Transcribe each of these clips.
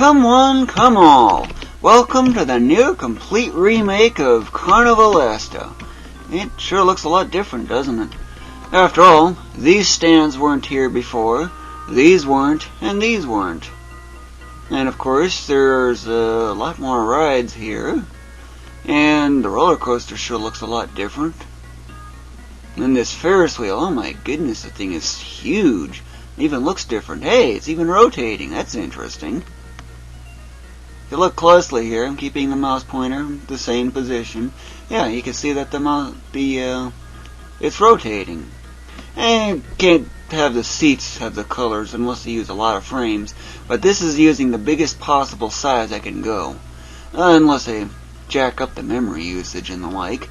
Come one, come all. Welcome to the new complete remake of Carnivalesta. It sure looks a lot different, doesn't it? After all, these stands weren't here before, these weren't, and these weren't. And of course, there's a lot more rides here, and the roller coaster sure looks a lot different. And this Ferris wheel, oh my goodness, the thing is huge. It even looks different. Hey, it's even rotating. That's interesting. If you look closely here, I'm keeping the mouse pointer in the same position. Yeah, you can see that it's rotating. And you can't have the seats have the colors unless you use a lot of frames. But this is using the biggest possible size I can go. Unless I jack up the memory usage and the like.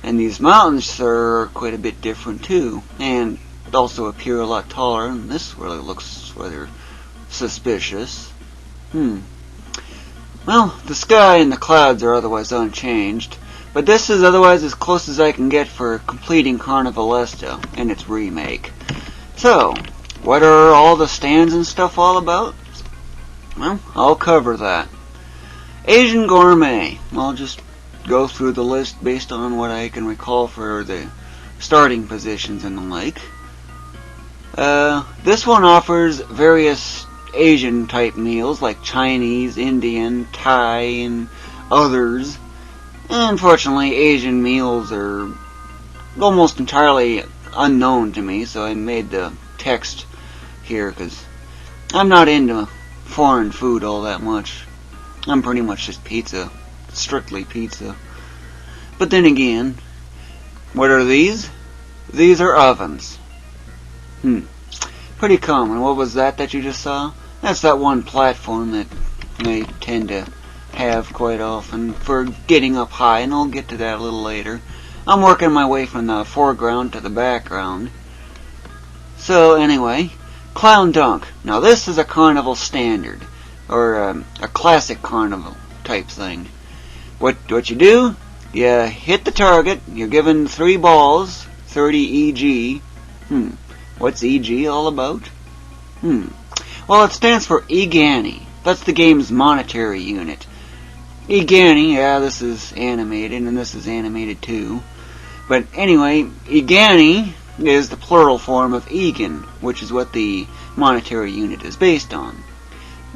And these mountains are quite a bit different too, and also appear a lot taller, and this really looks rather suspicious. Well, the sky and the clouds are otherwise unchanged, but this is otherwise as close as I can get for completing Carnivalesta and its remake. So, what are all the stands and stuff all about? Well, I'll cover that. Asian Gourmet. I'll just go through the list based on what I can recall for the starting positions and the like. This one offers various Asian type meals like Chinese, Indian, Thai, and others. Unfortunately, Asian meals are almost entirely unknown to me, so I made the text here because I'm not into foreign food all that much. I'm pretty much just pizza. Strictly pizza. But then again, what are these? These are ovens. Pretty common. What was that you just saw? That's that one platform that they tend to have quite often for getting up high, and I'll get to that a little later. I'm working my way from the foreground to the background. So anyway, Clown Dunk. Now this is a carnival standard, or a classic carnival type thing. What you do, you hit the target, you're given 3 balls, 30 EG. What's EG all about? Well, it stands for EGANI. That's the game's monetary unit. EGANI, yeah, this is animated, and this is animated too. But anyway, EGANI is the plural form of EGAN, which is what the monetary unit is based on.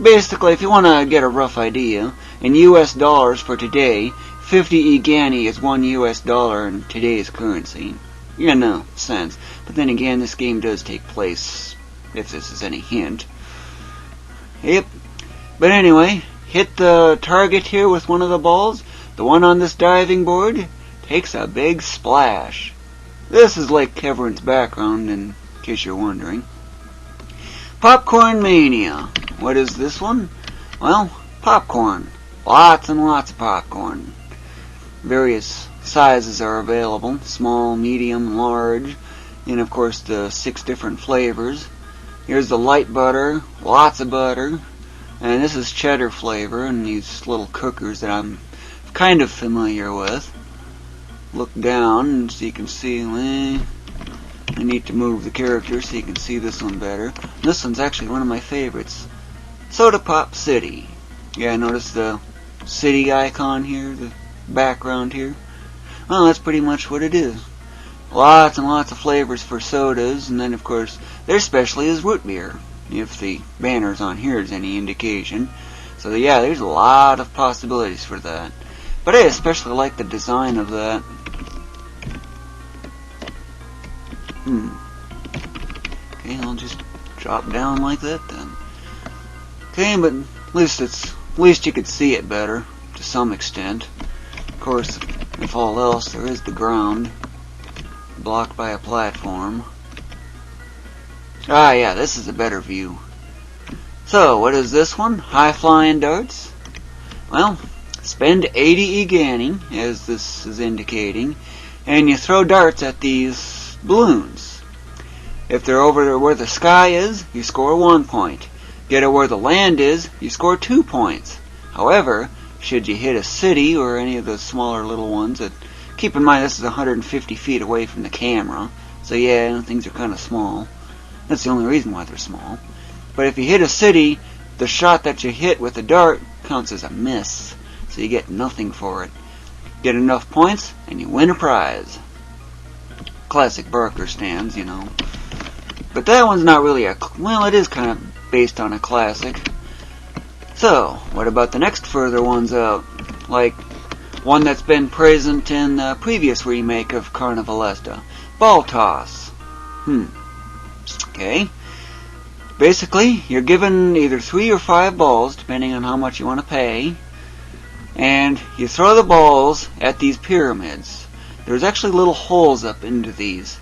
Basically, if you want to get a rough idea, in US dollars for today, 50 EGANI is $1 US in today's currency. You know, sense. But then again, this game does take place, if this is any hint. Yep. But anyway, hit the target here with one of the balls. The one on this diving board takes a big splash. This is Lake Keveren's background, in case you're wondering. Popcorn Mania. What is this one? Well, popcorn. Lots and lots of popcorn. Various sizes are available. Small, medium, large. And of course the 6 different flavors. Here's the light butter. Lots of butter. And this is cheddar flavor. And these little cookers that I'm kind of familiar with. Look down so you can see. I need to move the character so you can see this one better. This one's actually one of my favorites. Soda Pop City. Yeah, notice the city icon here, the background here. Well, that's pretty much what it is. Lots and lots of flavors for sodas, and then of course their specialty is root beer, if the banners on here is any indication. So yeah, there's a lot of possibilities for that. But I especially like the design of that. Okay, I'll just drop down like that then. Okay, but at least you could see it better, to some extent. Of course, if all else, there is the ground, blocked by a platform. Ah, yeah, this is a better view. So, what is this one? High flying darts? Well, spend 80 EGANI, as this is indicating, and you throw darts at these balloons. If they're over where the sky is, you score 1 point. Get it where the land is, you score 2 points. However, should you hit a city or any of the smaller little ones, keep in mind this is 150 feet away from the camera, so yeah, things are kind of small. That's the only reason why they're small. But if you hit a city, the shot that you hit with the dart counts as a miss, so you get nothing for it. Get enough points, and you win a prize. Classic Barker stands, you know. But that one's not really well, it is kind of based on a classic. So, what about the next further ones out? Like, one that's been present in the previous remake of Carnivalesta. Ball toss. Okay. Basically, you're given either 3 or 5 balls, depending on how much you want to pay. And you throw the balls at these pyramids. There's actually little holes up into these.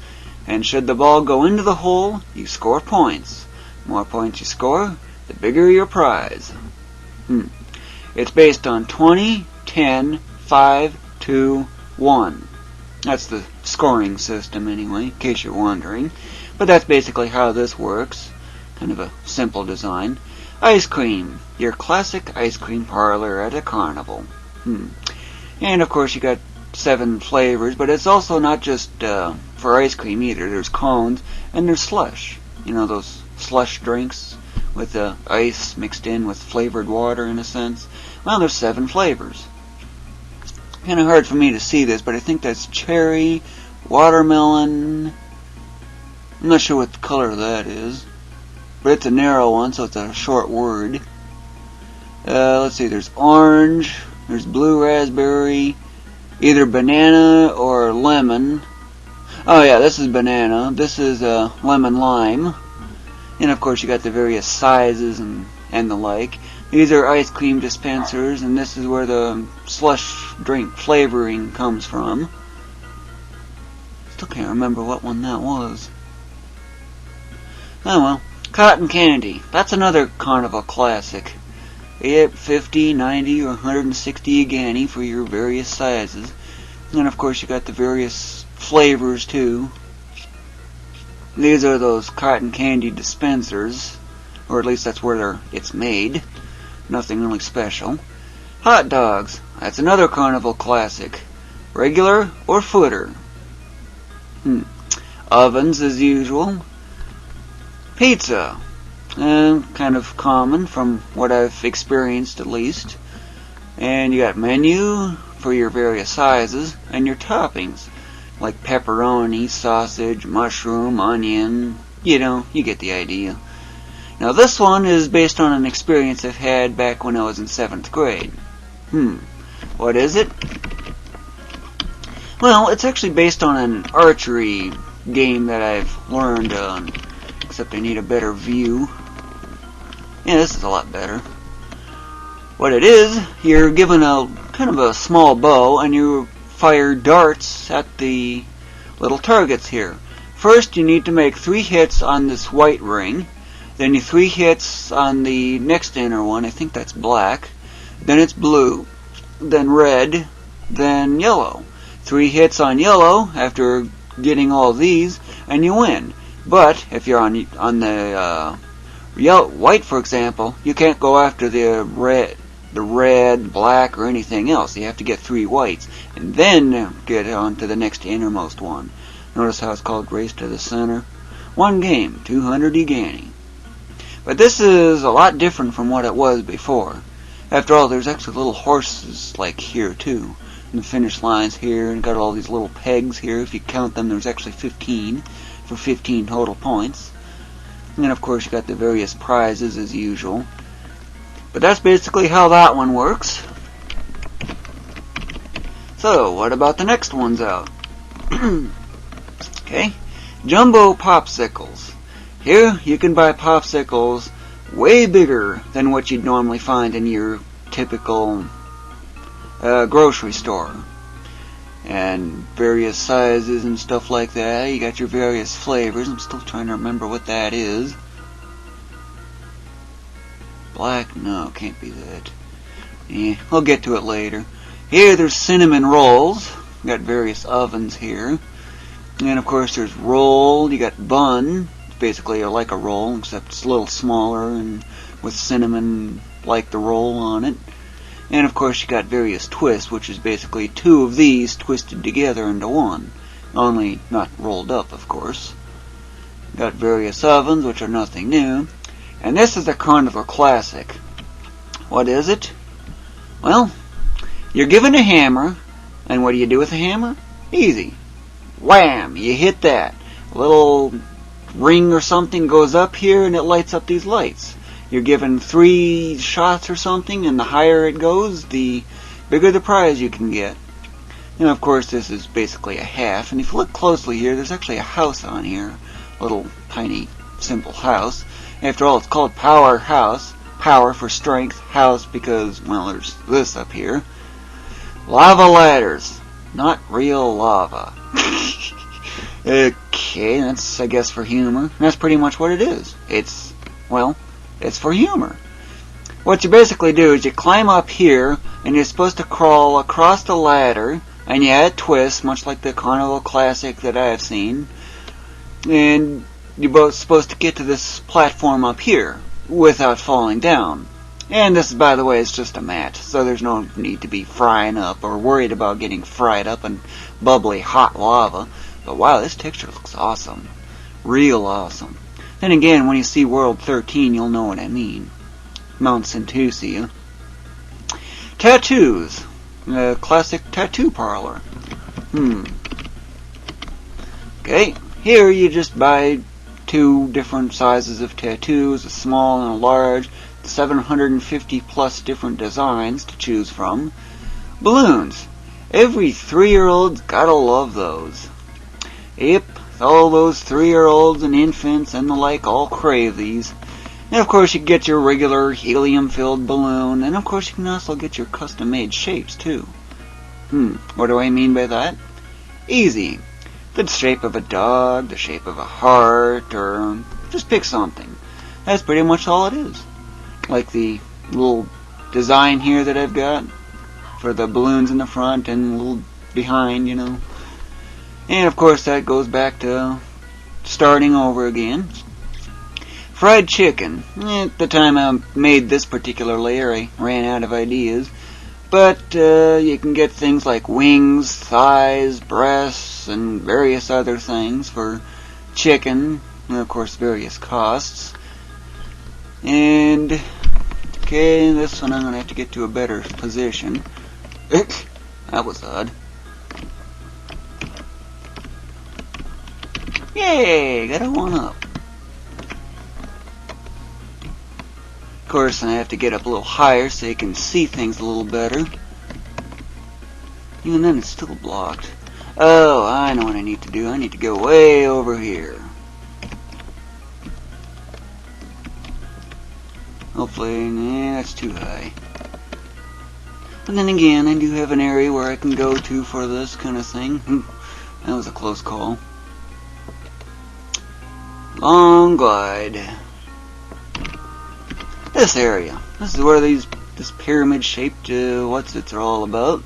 And should the ball go into the hole, you score points. The more points you score, the bigger your prize. It's based on 20, 10, 5, 2, 1. That's the scoring system anyway, in case you're wondering. But that's basically how this works. Kind of a simple design. Ice cream. Your classic ice cream parlor at a carnival. And of course you got 7 flavors, but it's also not just for ice cream either. There's cones and there's slush. You know, those slush drinks with ice mixed in with flavored water in a sense. Well, there's 7 flavors. Kind of hard for me to see this, but I think that's cherry, watermelon. I'm not sure what color that is, but it's a narrow one, so it's a short word. Let's see, there's orange, there's blue raspberry, either banana or lemon. Oh yeah, this is banana. This is lemon lime. And of course you got the various sizes and the like. These are ice cream dispensers, and this is where the slush drink flavoring comes from. Still can't remember what one that was. Oh well. Cotton candy. That's another carnival classic. Yep, 50, 90, or 160 a guinea for your various sizes. And of course you got the various flavors too. These are those cotton candy dispensers, or at least that's where it's made. Nothing really special. Hot dogs. That's another carnival classic. Regular or footer. Ovens as usual. Pizza. Kind of common from what I've experienced at least. And you got menu for your various sizes and your toppings. Like pepperoni, sausage, mushroom, onion. You know, you get the idea. Now this one is based on an experience I've had back when I was in 7th grade. What is it? Well, it's actually based on an archery game that I've learned on. Except I need a better view. Yeah, this is a lot better. What it is, you're given a kind of a small bow and you fire darts at the little targets here. First you need to make 3 hits on this white ring. Then you 3 hits on the next inner one. I think that's black. Then it's blue. Then red. Then yellow. 3 hits on yellow after getting all these, and you win. But if you're on the white, for example, you can't go after the red, black, or anything else. You have to get 3 whites, and then get on to the next innermost one. Notice how it's called Race to the Center. 1 game, 200 guinea. But this is a lot different from what it was before. After all, there's actually little horses like here too. And the finish line's here, and got all these little pegs here. If you count them, there's actually 15 for 15 total points. And then of course you got the various prizes as usual. But that's basically how that one works. So, what about the next ones out? Okay, Jumbo Popsicles. Here you can buy popsicles way bigger than what you'd normally find in your typical grocery store. And various sizes and stuff like that. You got your various flavors. I'm still trying to remember what that is. Black? No, can't be that. I'll get to it later. Here there's cinnamon rolls. You got various ovens here. And of course there's roll. You got bun. It's basically like a roll, except it's a little smaller and with cinnamon like the roll on it. And of course you got various twists, which is basically 2 of these twisted together into one. Only not rolled up, of course. Got various ovens, which are nothing new. And this is a Carnival Classic. What is it? Well, you're given a hammer, and what do you do with a hammer? Easy. Wham! You hit that. A little ring or something goes up here, and it lights up these lights. You're given 3 shots or something, and the higher it goes, the bigger the prize you can get. And of course, this is basically a half, and if you look closely here, there's actually a house on here. A little, tiny, simple house. After all, it's called Power House. Power for strength, house because, well, there's this up here. Lava ladders. Not real lava. Okay, that's, I guess, for humor. That's pretty much what it is. It's for humor. What you basically do is you climb up here, and you're supposed to crawl across the ladder, and you add twists, much like the Carnival Classic that I've seen. And you're both supposed to get to this platform up here without falling down. And this, by the way, is just a mat, so there's no need to be frying up or worried about getting fried up in bubbly hot lava. But wow, this texture looks awesome. Real awesome. Then again, when you see World 13, you'll know what I mean. Mount Sentusia. Tattoos. The classic tattoo parlor. Okay, here you just buy 2 different sizes of tattoos, a small and a large, 750 plus different designs to choose from. Balloons. Every 3-year-old's gotta love those. Yep, all those 3-year-olds and infants and the like all crave these. And of course you can get your regular helium-filled balloon, and of course you can also get your custom-made shapes too. What do I mean by that? Easy. The shape of a dog, the shape of a heart, or just pick something. That's pretty much all it is. Like the little design here that I've got for the balloons in the front and a little behind, you know. And of course that goes back to starting over again. Fried chicken. At the time I made this particular layer, I ran out of ideas. But you can get things like wings, thighs, breasts, and various other things for chicken, and of course various costs. And okay, this one I'm going to have to get to a better position. That was odd. Yay, got a 1-up. Of course, I have to get up a little higher so you can see things a little better. Even then, it's still blocked. Oh, I know what I need to do. I need to go way over here. Hopefully, nah, that's too high. But then again, I do have an area where I can go to for this kind of thing. That was a close call. Long glide. This area. This is where this pyramid-shaped what's-its are all about.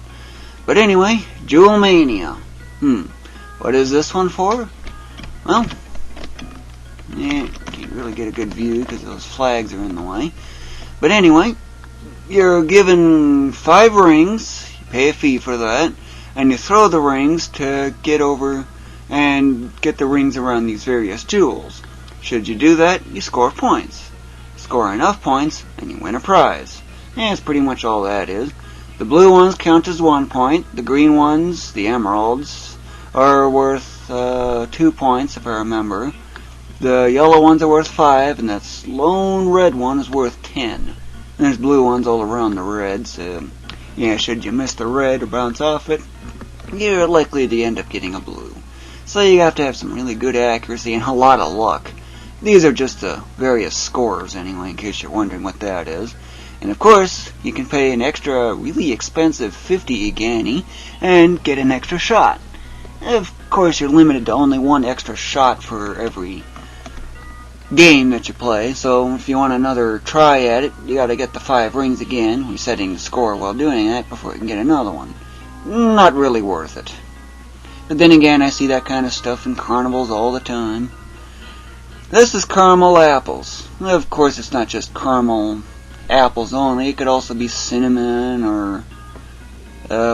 But anyway, Jewel Mania. What is this one for? Well, can't really get a good view because those flags are in the way. But anyway, you're given 5 rings. You pay a fee for that, and you throw the rings to get over and get the rings around these various jewels. Should you do that, you score points. Score enough points, and you win a prize. And that's pretty much all that is. The blue ones count as 1 point. The green ones, the emeralds, are worth 2 points, if I remember. The yellow ones are worth 5, and that lone red one is worth 10. And there's blue ones all around the reds. Yeah, should you miss the red or bounce off it, you're likely to end up getting a blue. So you have to have some really good accuracy and a lot of luck. These are just the various scores anyway, in case you're wondering what that is. And of course, you can pay an extra, really expensive 50 igani and get an extra shot. Of course, you're limited to only 1 extra shot for every game that you play, so if you want another try at it, you gotta get the 5 rings again, resetting the score while doing that before you can get another one. Not really worth it. But then again, I see that kind of stuff in carnivals all the time. This is caramel apples. Of course, it's not just caramel apples only. It could also be cinnamon or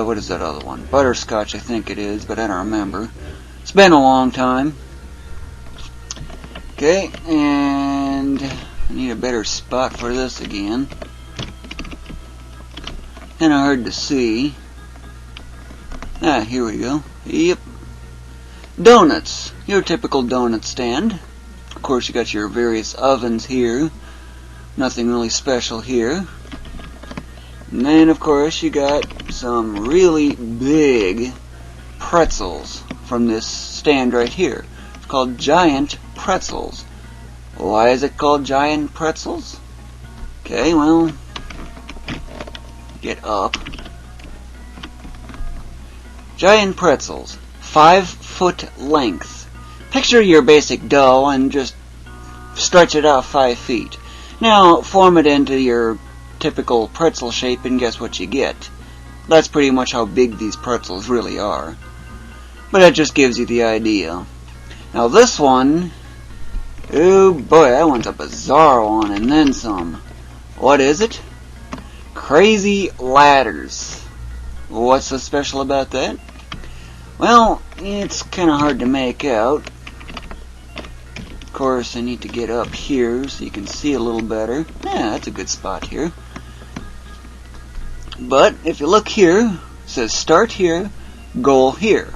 what is that other one? Butterscotch, I think it is, but I don't remember. It's been a long time. Okay, and I need a better spot for this again. Kinda hard to see. Ah, here we go. Yep. Donuts. Your typical donut stand. Of course, you got your various ovens here. Nothing really special here. And then, of course, you got some really big pretzels from this stand right here. It's called giant pretzels. Why is it called giant pretzels? Okay, well, get up. Giant pretzels, 5-foot length. Picture your basic dough and just stretch it out 5 feet. Now, form it into your typical pretzel shape and guess what you get. That's pretty much how big these pretzels really are. But that just gives you the idea. Now this one, oh boy, that one's a bizarre one and then some. What is it? Crazy ladders. What's so special about that? Well, it's kind of hard to make out. Of course, I need to get up here so you can see a little better. Yeah, that's a good spot here. But if you look here, it says start here, goal here.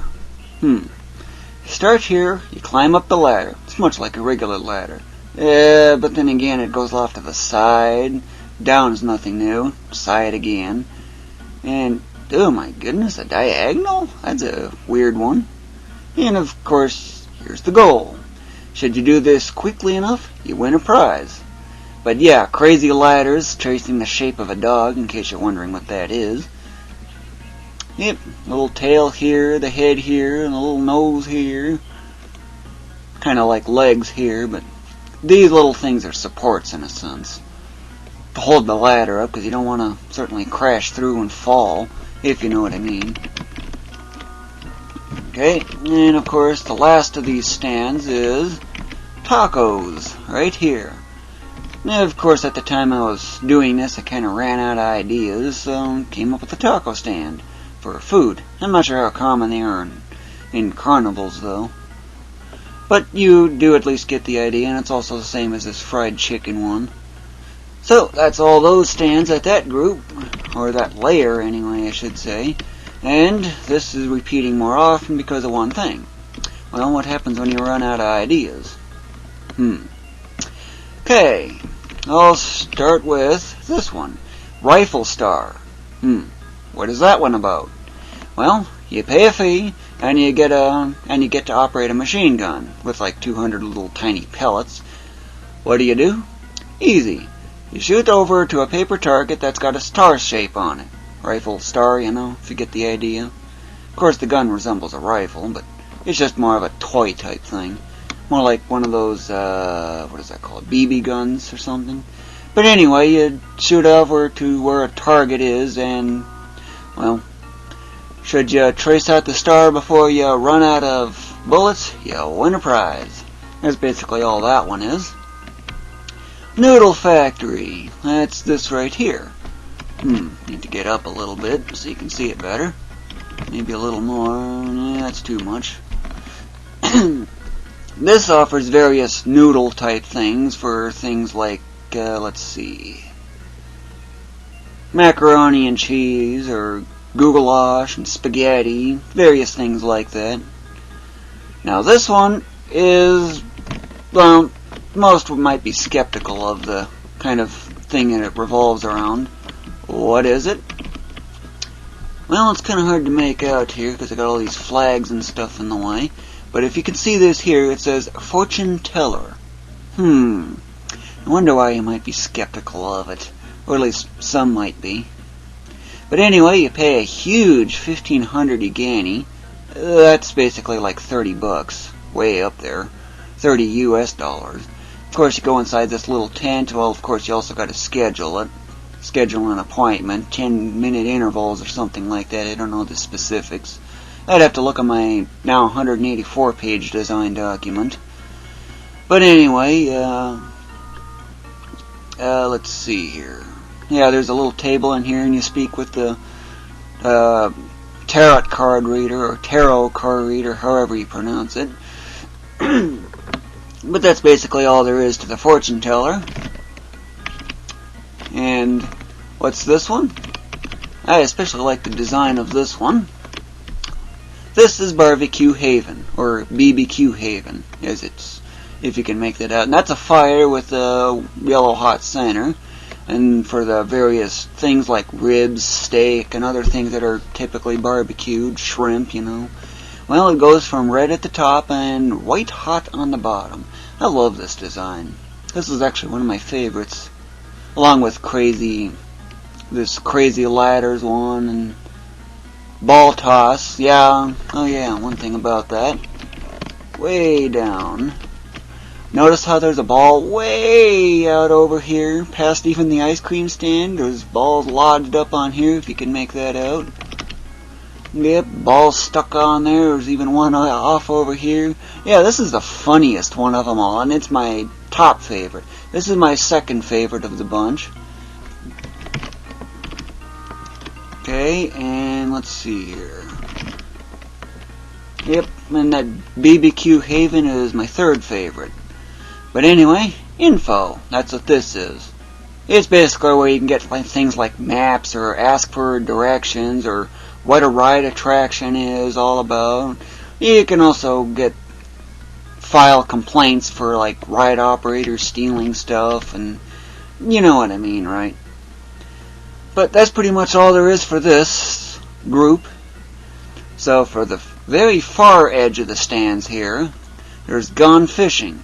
Start here, you climb up the ladder. It's much like a regular ladder. But then again, it goes off to the side. Down is nothing new. Side again. And, oh my goodness, a diagonal? That's a weird one. And of course, here's the goal. Should you do this quickly enough, you win a prize. But yeah, crazy ladders tracing the shape of a dog, in case you're wondering what that is. Yep, little tail here, the head here, and a little nose here. Kind of like legs here, but these little things are supports in a sense. To hold the ladder up, because you don't want to certainly crash through and fall, if you know what I mean. Okay, and of course the last of these stands is tacos, right here. Now, of course, at the time I was doing this, I kind of ran out of ideas, so came up with a taco stand for food. I'm not sure how common they are in carnivals, though. But you do at least get the idea, and it's also the same as this fried chicken one. So, that's all those stands at that group, or that layer anyway, I should say. And this is repeating more often because of one thing. Well, what happens when you run out of ideas? Okay, I'll start with this one. Rifle Star. What is that one about? Well, you pay a fee, and you get to operate a machine gun with like 200 little tiny pellets. What do? Easy. You shoot over to a paper target that's got a star shape on it. Rifle Star, you know, if you get the idea. Of course, the gun resembles a rifle, but it's just more of a toy type thing. More like one of those, what is that called? BB guns or something. But anyway, you shoot over to where a target is, and, well, should you trace out the star before you run out of bullets, you win a prize. That's basically all that one is. Noodle Factory. That's this right here. Need to get up a little bit so you can see it better. Maybe a little more. Yeah, that's too much. This offers various noodle type things for things like, let's see, macaroni and cheese, or goulash and spaghetti, various things like that. Now this one is, well, most might be skeptical of the kind of thing that it revolves around. What is it? Well, it's kind of hard to make out here because I got all these flags and stuff in the way. But if you can see this here, it says fortune teller. I wonder why you might be skeptical of it. Or at least some might be. But anyway, you pay a huge 1,500 Igani. That's basically like $30. Way up there. $30 US. Of course, you go inside this little tent. Well, of course, you also got to schedule it. Schedule an appointment. 10-minute intervals or something like that. I don't know the specifics. I'd have to look at my now 184-page design document. But anyway, let's see here. Yeah, there's a little table in here, and you speak with the tarot card reader, or tarot card reader, however you pronounce it. But that's basically all there is to the fortune teller. And what's this one? I especially like the design of this one. This is Barbecue Haven, or BBQ Haven, as it's, if you can make that out. And that's a fire with a yellow hot center. And for the various things like ribs, steak, and other things that are typically barbecued, shrimp, you know. Well, it goes from red at the top and white hot on the bottom. I love this design. This is actually one of my favorites. Along with this crazy ladders one, and ball toss. Yeah, oh yeah, one thing about that. Way down. Notice how there's a ball way out over here, past even the ice cream stand. There's balls lodged up on here, if you can make that out. Yep, balls stuck on there. There's even one off over here. Yeah, this is the funniest one of them all, and it's my top favorite. This is my second favorite of the bunch. Okay, and let's see here. Yep, and that BBQ Haven is my third favorite. But anyway, info. That's what this is. It's basically where you can get things like maps or ask for directions or what a ride attraction is all about. You can also file complaints for like ride operators stealing stuff, and you know what I mean, right? But that's pretty much all there is for this group. So for the very far edge of the stands here, there's gone fishing.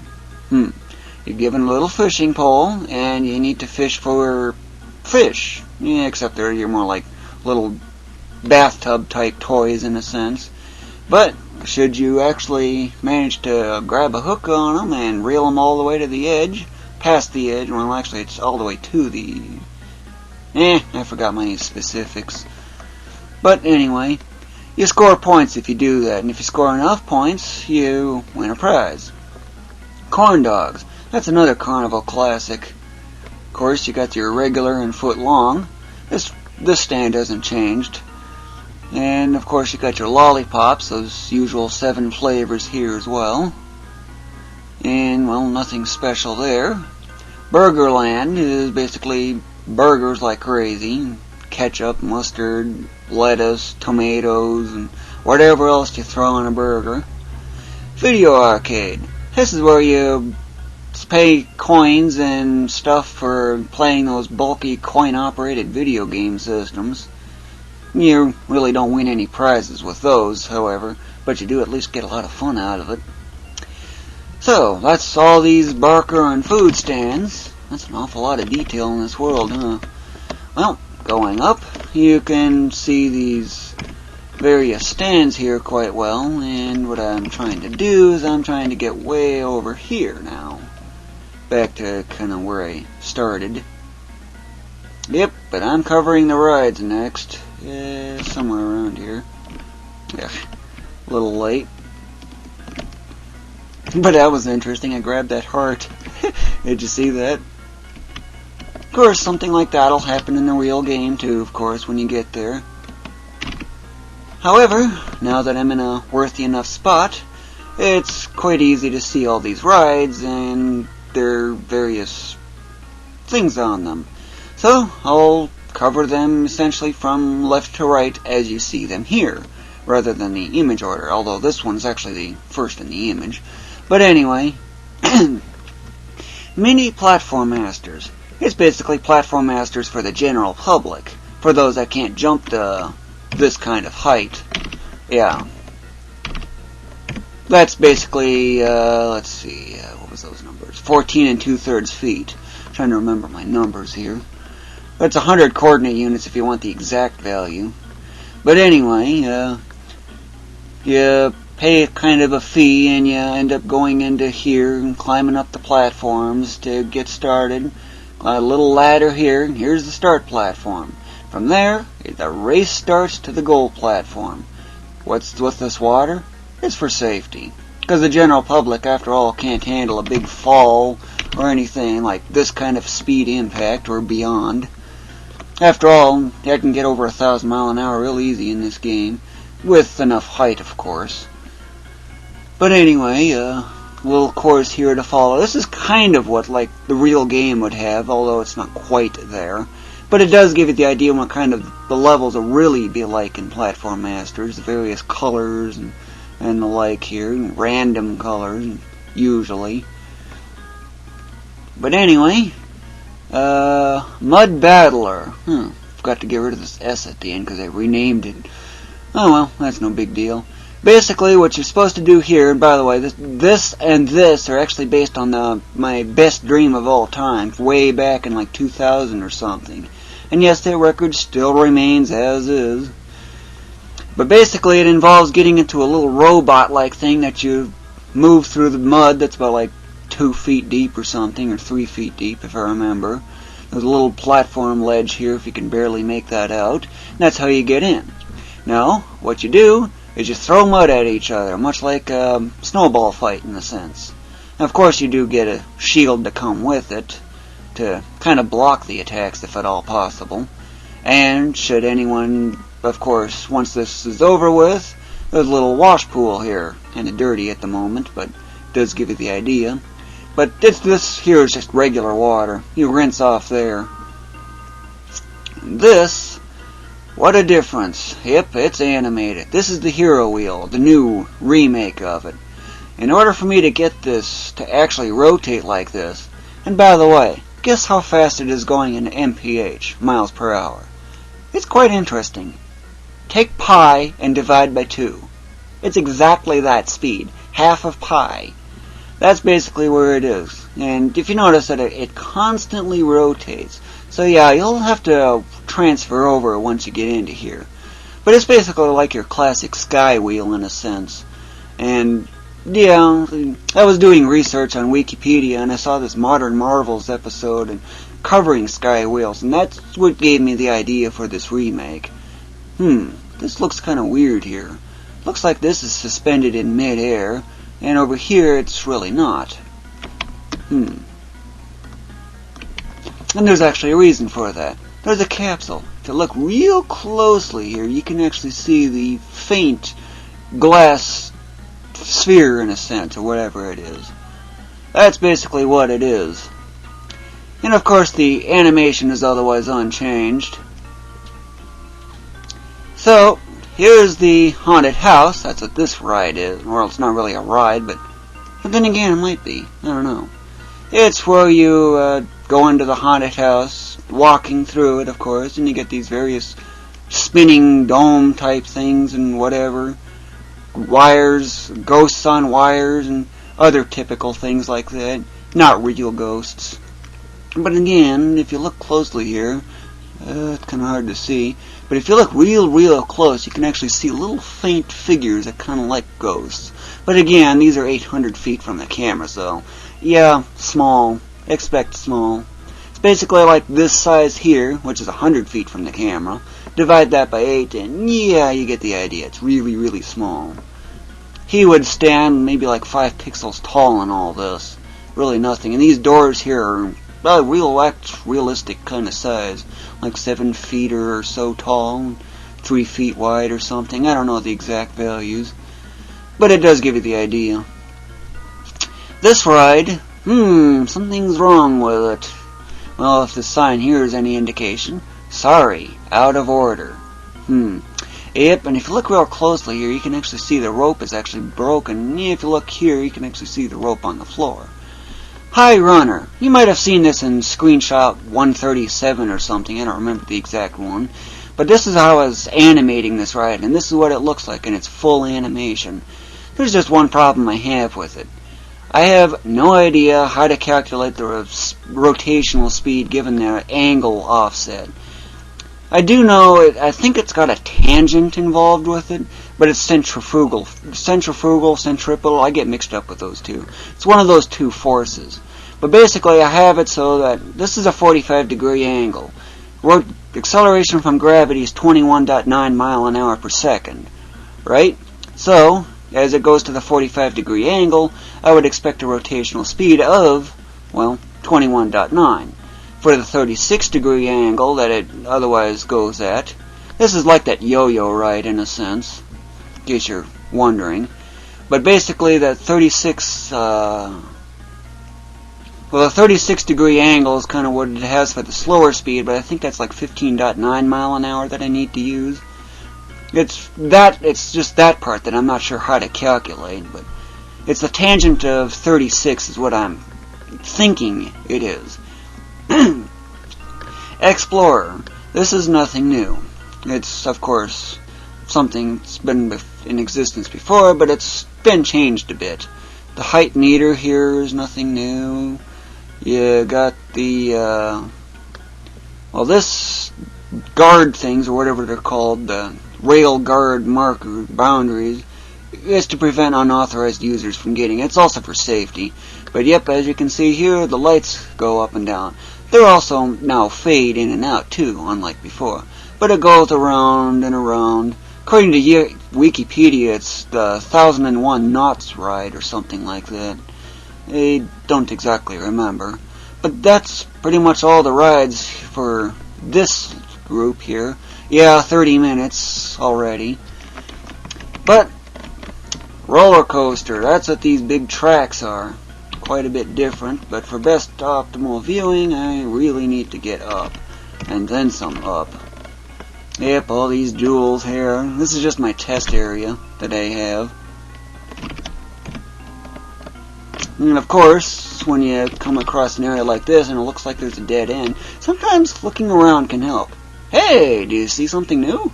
You're given a little fishing pole, and you need to fish for fish. Yeah, except you're more like little bathtub type toys in a sense. But should you actually manage to grab a hook on them and reel them all the way to the edge, past the edge, well actually it's all the way to the... I forgot my specifics. But anyway, you score points if you do that, and if you score enough points, you win a prize. Corn dogs. That's another carnival classic. Of course, you got your regular and foot long. This stand hasn't changed. And of course, you got your lollipops, those usual 7 flavors here as well. And well, nothing special there. Burgerland is basically burgers like crazy. Ketchup, mustard, lettuce, tomatoes, and whatever else you throw on a burger. Video arcade. This is where you pay coins and stuff for playing those bulky coin-operated video game systems. You really don't win any prizes with those, however, but you do at least get a lot of fun out of it. So, that's all these Barker and food stands. That's an awful lot of detail in this world, huh? Well, going up, you can see these various stands here quite well, and what I'm trying to do is I'm trying to get way over here now. Back to kind of where I started. Yep, but I'm covering the rides next. Somewhere around here. Yeah, a little late. But that was interesting. I grabbed that heart. Did you see that? Of course, something like that'll happen in the real game too, of course, when you get there. However, now that I'm in a worthy enough spot, it's quite easy to see all these rides and their various things on them. So, I'll cover them essentially from left to right as you see them here, rather than the image order, although this one's actually the first in the image. But anyway, Mini Platform Masters. It's basically Platform Masters for the general public, for those that can't jump to this kind of height. Yeah. That's basically, let's see, what was those numbers? 14 2/3 feet. I'm trying to remember my numbers here. That's 100 coordinate units if you want the exact value. But anyway, you pay kind of a fee and you end up going into here and climbing up the platforms to get started. A little ladder here, and here's the start platform. From there, the race starts to the goal platform. What's with this water? It's for safety. Because the general public, after all, can't handle a big fall or anything like this kind of speed impact or beyond. After all, I can get over 1,000 miles an hour real easy in this game. With enough height, of course. But anyway, little course here to follow. This is kind of what like the real game would have, although it's not quite there. But it does give you the idea what kind of the levels will really be like in Platform Masters. The various colors and the like here, and random colors, usually. But anyway, Mud Battler. Forgot to get rid of this S at the end because I renamed it. Oh well, that's no big deal. Basically, what you're supposed to do here, and by the way, this and this are actually based on my best dream of all time, way back in like 2000 or something. And yes, that record still remains as is. But basically, it involves getting into a little robot-like thing that you move through the mud that's about like 2 feet deep or something, or 3 feet deep if I remember. There's a little platform ledge here if you can barely make that out. And that's how you get in. Now, what you do is you throw mud at each other, much like a snowball fight in a sense. Now, of course, you do get a shield to come with it to kind of block the attacks if at all possible. And should anyone, of course, once this is over with, there's a little wash pool here. Kind of dirty at the moment, but it does give you the idea. But this here is just regular water. You rinse off there. This, what a difference. Yep, it's animated. This is the hero wheel, the new remake of it. In order for me to get this to actually rotate like this, and by the way, guess how fast it is going in mph, miles per hour. It's quite interesting. Take pi and divide by 2. It's exactly that speed, half of pi. That's basically where it is. And if you notice that it constantly rotates. So yeah, you'll have to transfer over once you get into here. But it's basically like your classic sky wheel in a sense. And yeah, I was doing research on Wikipedia and I saw this Modern Marvels episode and covering sky wheels, and that's what gave me the idea for this remake. This looks kind of weird here. Looks like this is suspended in mid-air, and over here it's really not. And there's actually a reason for that. There's a capsule. If you look real closely here, you can actually see the faint glass sphere in a sense, or whatever it is. That's basically what it is. And of course the animation is otherwise unchanged. So, here's the haunted house. That's what this ride is. Well, it's not really a ride, but then again it might be. I don't know. It's where you go into the haunted house, walking through it, of course, and you get these various spinning dome type things and whatever. Wires, ghosts on wires, and other typical things like that. Not real ghosts. But again, if you look closely here, it's kind of hard to see, but if you look real close, you can actually see little faint figures that kind of like ghosts. But again, these are 800 feet from the camera, so yeah, small. Expect small. It's basically like this size here, which is 100 feet from the camera. Divide that by 8, and yeah, you get the idea. It's really small. He would stand maybe like 5 pixels tall in all this. Really nothing. And these doors here are realistic kind of size, like 7 feet or so tall, 3 feet wide or something. I don't know the exact values, but it does give you the idea. This ride, something's wrong with it. Well, if the sign here is any indication, sorry, out of order. Yep, and if you look real closely here, you can actually see the rope is actually broken. If you look here, you can actually see the rope on the floor. High Runner. You might have seen this in screenshot 137 or something. I don't remember the exact one. But this is how I was animating this ride, and this is what it looks like in its full animation. There's just one problem I have with it. I have no idea how to calculate the rotational speed given the angle offset. I do know I think it's got a tangent involved with it, but it's centrifugal, centripetal, I get mixed up with those two. It's one of those two forces. But basically I have it so that this is a 45-degree angle. Acceleration from gravity is 21.9 mile an hour per second, right? So, as it goes to the 45-degree angle, I would expect a rotational speed of, well, 21.9. For the 36-degree angle that it otherwise goes at, this is like that yo-yo ride in a sense, in case you're wondering. But basically that 36, well, the 36 degree angle is kind of what it has for the slower speed, but I think that's like 15.9 mile an hour that I need to use. It's just that part that I'm not sure how to calculate, but it's the tangent of 36 is what I'm thinking it is. Explorer. This is nothing new. It's, of course, something that's been in existence before, but it's been changed a bit. The height meter here is nothing new. You got the, well, this guard things, or whatever they're called, the rail guard marker boundaries, is to prevent unauthorized users from getting it. It's also for safety. But yep, as you can see here, the lights go up and down. They're also now fade in and out too, unlike before. But it goes around and around. According to Wikipedia, it's the 1001 knots ride or something like that. I don't exactly remember. But that's pretty much all the rides for this group here. Yeah, 30 minutes already. But roller coaster, that's what these big tracks are. Quite a bit different, but for best optimal viewing, I really need to get up. And then some up. Yep, all these jewels here. This is just my test area that I have. And of course, when you come across an area like this and it looks like there's a dead end, sometimes looking around can help. Hey, do you see something new?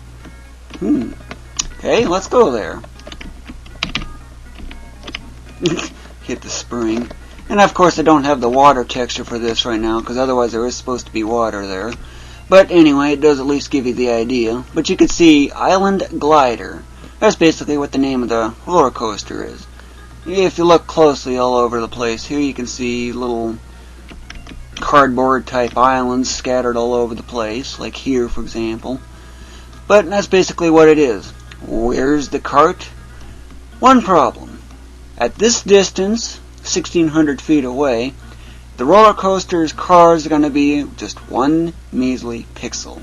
Okay, let's go there. Hit the spring. And of course I don't have the water texture for this right now, because otherwise there is supposed to be water there. But anyway, it does at least give you the idea. But you can see Island Glider. That's basically what the name of the roller coaster is. If you look closely all over the place here, you can see little cardboard type islands scattered all over the place, like here for example. But that's basically what it is. Where's the cart? One problem. At this distance, 1,600 feet away, the roller coaster's cars are going to be just one measly pixel.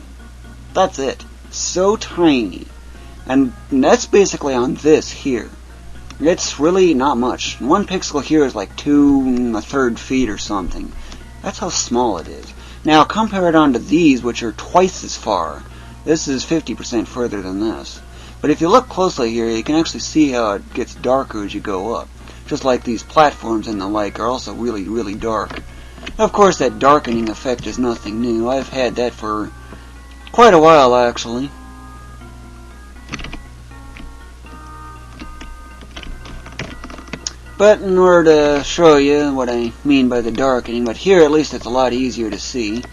That's it. So tiny. And that's basically on this here. It's really not much. One pixel here is like 2 1/3 feet or something. That's how small it is. Now compare it onto these, which are twice as far. This is 50% further than this. But if you look closely here, you can actually see how it gets darker as you go up. Just like these platforms and the like are also really, really dark. Of course, that darkening effect is nothing new. I've had that for quite a while, actually. But in order to show you what I mean by the darkening, but here at least it's a lot easier to see.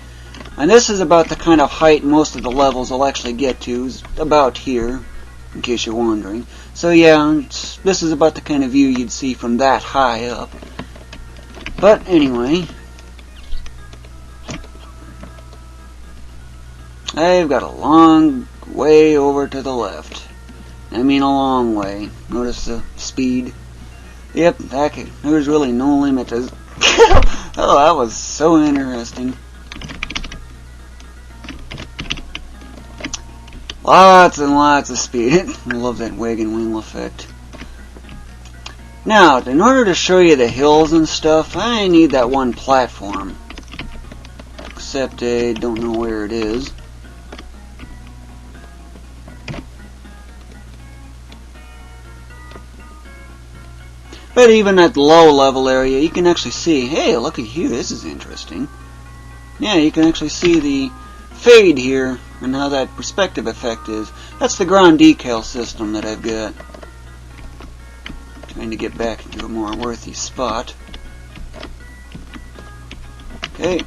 And this is about the kind of height most of the levels will actually get to, is about here, in case you're wondering. So yeah, this is about the kind of view you'd see from that high up. But anyway, I've got a long way over to the left. I mean a long way. Notice the speed. Yep, there's really no limit to... Oh, that was so interesting. Lots and lots of speed. I love that wagon wheel effect. Now, in order to show you the hills and stuff, I need that one platform. Except I don't know where it is. But even at the low level area, you can actually see, hey, looky here, this is interesting. Yeah, you can actually see the fade here and how that perspective effect is. That's the ground decal system that I've got. Trying to get back into a more worthy spot. Okay,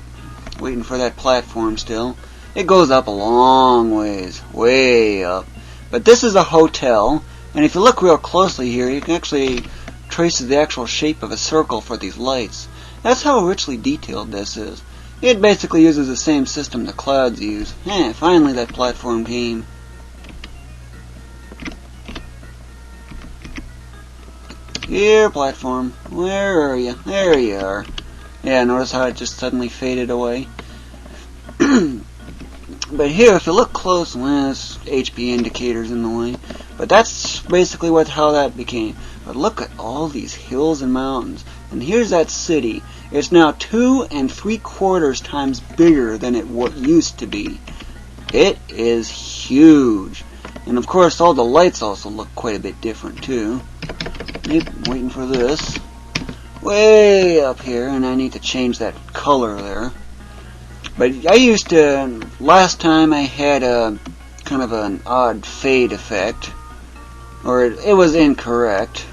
waiting for that platform still. It goes up a long ways, way up. But this is a hotel, and if you look real closely here, you can actually trace the actual shape of a circle for these lights. That's how richly detailed this is. It basically uses the same system the clouds use. Finally that platform came. Here, platform. Where are you? There you are. Yeah, notice how it just suddenly faded away? But here, if you look close, well, there's HP indicators in the way. But that's basically how that became. But look at all these hills and mountains. And here's that city. It's now 2 3/4 times bigger than it used to be. It is huge. And of course all the lights also look quite a bit different too. Yep, waiting for this. Way up here, and I need to change that color there. But I used to, last time I had a kind of an odd fade effect. Or it was incorrect.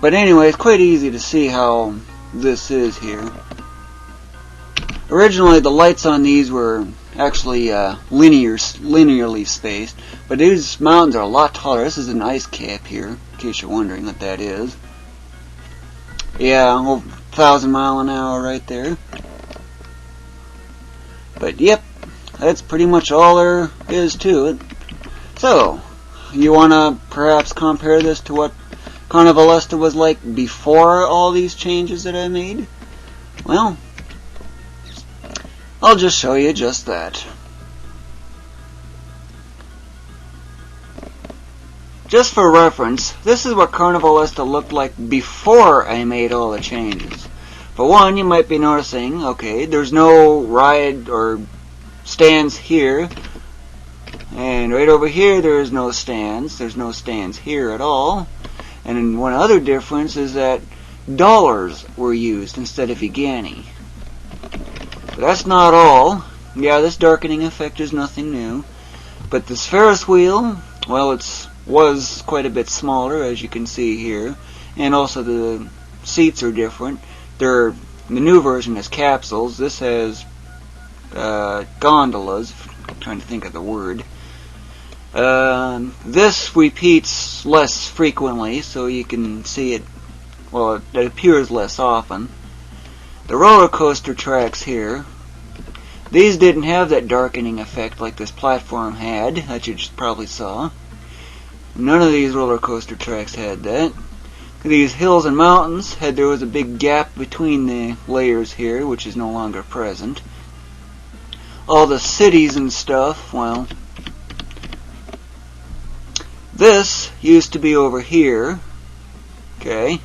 But anyway, it's quite easy to see how this is here. Originally, the lights on these were actually linearly spaced, but these mountains are a lot taller. This is an ice cap here, in case you're wondering what that is. Yeah, 1,000 miles an hour right there. But yep, that's pretty much all there is to it. So, you want to perhaps compare this to what Carnivalesta was like before all these changes that I made? Well, I'll just show you just that. Just for reference, this is what Carnivalesta looked like before I made all the changes. For one, you might be noticing, okay, there's no ride or stands here. And right over here there is no stands. There's no stands here at all. And one other difference is that dollars were used instead of Igani. But that's not all. Yeah, this darkening effect is nothing new. But this Ferris wheel, well, it was quite a bit smaller, as you can see here. And also the seats are different. The new version has capsules. This has gondolas. I'm trying to think of the word. This repeats less frequently, so you can see it, well, it appears less often. The roller coaster tracks here, these didn't have that darkening effect like this platform had, that you just probably saw. None of these roller coaster tracks had that. These hills and mountains there was a big gap between the layers here, which is no longer present. All the cities and stuff, well, this used to be over here, okay,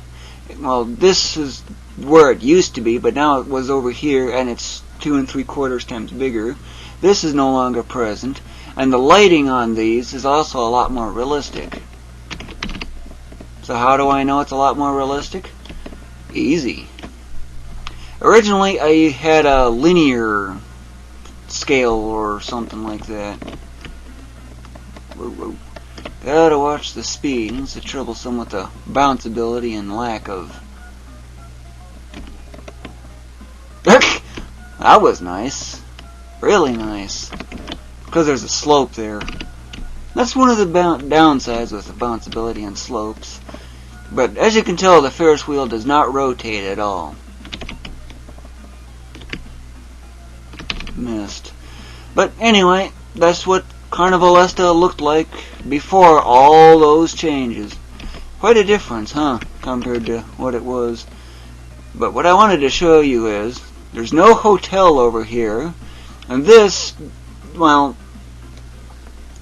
well this is where it used to be, but now it was over here and it's 2 3/4 times bigger. This is no longer present, and the lighting on these is also a lot more realistic. So how do I know it's a lot more realistic? Easy. Originally I had a linear scale or something like that. Whoa, whoa. Gotta watch the speed. It's troublesome with the bounceability and lack of. That was nice. Really nice. Because there's a slope there. That's one of the downsides with the bounceability and slopes. But as you can tell, the Ferris wheel does not rotate at all. Missed. But anyway, that's what Carnivalesta looked like before all those changes. Quite a difference, huh, compared to what it was. But what I wanted to show you is, there's no hotel over here, and this, well,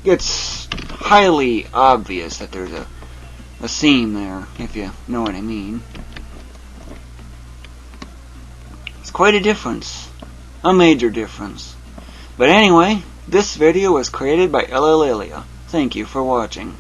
it's highly obvious that there's a seam there, if you know what I mean. It's quite a difference. A major difference. But anyway, this video was created by Ulillillia. Thank you for watching.